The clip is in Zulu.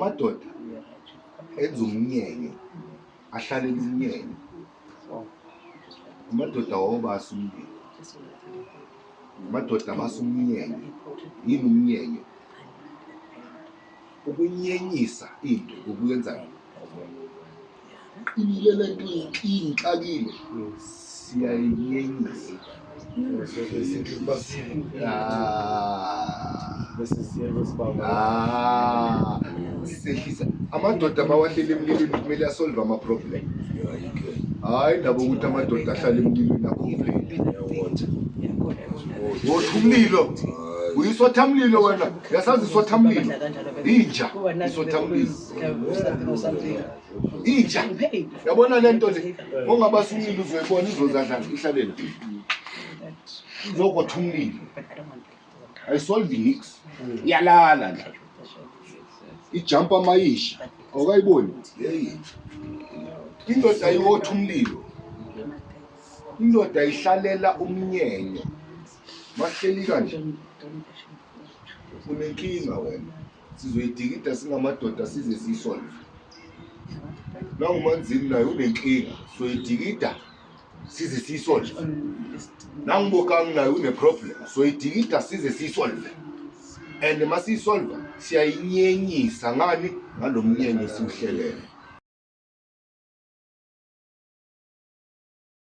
amadoda enza umnyenye ahlalela umnyenye amadoda awobasa umndeni amadoda abasa umnyenye yini umnyenye ukunyenyisa into ukuyenzani qinile lento ingixakile siyayinyenyisa sehlisa amadoda mawahlele emlilweni kumele asolve ama-problem hayi ndaba ukuthi amadoda ahlale emlilweni akhompleni umlilo uyisothamlilo wena yasazi isothamlilo inja isothamlilo inja yabona lento le ongabasa umlilo uzoyibona izozadlala ihlalela izokotha umlilo ayisolve nix iyalala nje ijump amayisha awukayiboni indoda ayikotha umlilo indoda ayihlalela umnyenye mahleli kanje unenkinga wena sizoyidikida singamadoda size siyisolve nangumanzini naye unenkinga soyidikida size siyisolve nangibokang naye une-problem soyidikida size siyisolve and masiyisolva siyayinyenyisa ngani ngalo mnyenye siwuhlelele